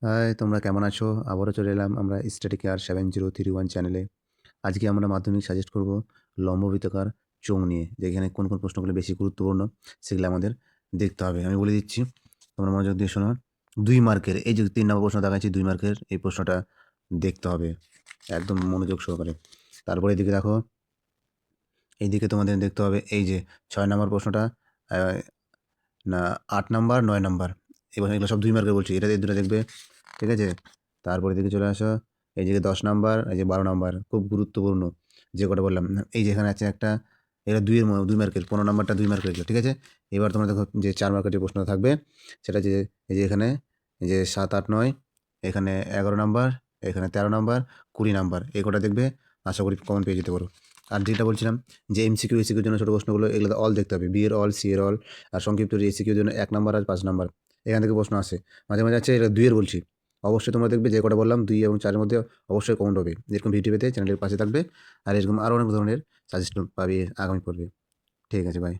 High, তোমরা কেমন আছো? আবারও চলে এলাম আমরা স্ট্যাটিক কেয়ার 7031 চ্যানেলে। আজকে আমরা মাধ্যমিক সাজেস্ট করব লম্ব-বৃত্তাকার চোঙ নিয়ে। যেখানে কোন প্রশ্নগুলো বেশি গুরুত্বপূর্ণ সেগুলো আমাদের দেখতে হবে। আমি বলে দিচ্ছি, তোমরা মনোযোগ দিয়ে শোনো। ২ মার্কের এই যে ৩ নম্বর প্রশ্ন দেখাচ্ছি ২ মার্কের এই প্রশ্নটা দেখতে হবে একদম মনোযোগ সহকারে। তারপরে এদিকে দেখো, এইদিকে তোমাদের দেখতে হবে এই যে ৬ নম্বর প্রশ্নটা, আ না ৮ নাম্বার, ৯ নাম্বার। এবার এগুলো সব ২ মার্কের বলছি। এটা এই দুটো দেখবে, ঠিক আছে? তারপরে এদিকে চলে আসো। এইদিকে ১০ নাম্বার, এই যে ১২ নাম্বার। খুব গুরুত্বপূর্ণ যে কটা বললাম। এই যে এখানে আছে একটা, এটা ২ মার্কের। ১৫ নাম্বারটা ২ মার্কের এগুলো, ঠিক আছে? এবার তোমরা দেখো যে ৪ মার্কের যে প্রশ্নটা থাকবে সেটা যে এই যে এখানে এই যে ৭, ৮, ৯, এখানে ১১ নাম্বার, এখানে ১৩ নাম্বার, ২০ নাম্বার। এই কটা দেখবে, আশা করি কমন পেয়ে যেতে পারো। আর যেটা বলছিলাম যে এমসিকিউ, এসিকিউর জন্য ছোট প্রশ্নগুলো এগুলো অল দেখতে হবে। বি এর অল, সি এর অল, আর সংক্ষিপ্ত এসিকিউর জন্য ১ নাম্বার আর ৫ নাম্বার। এখান থেকে প্রশ্ন আসে। মাঝে, মাঝে আছে এটা ২ এর বলছি। অবশ্যই তোমরা দেখবে যে কটা বললাম ২ এবং ৪ এর মধ্যে অবশ্যই কমন হবে। এরকম ভিডিও পেতে চ্যানেলের পাশে থাকবে। আর এরকম আরও অনেক ধরনের সাজেশন পাবে আগামী পর্বে। ঠিক আছে, বাই।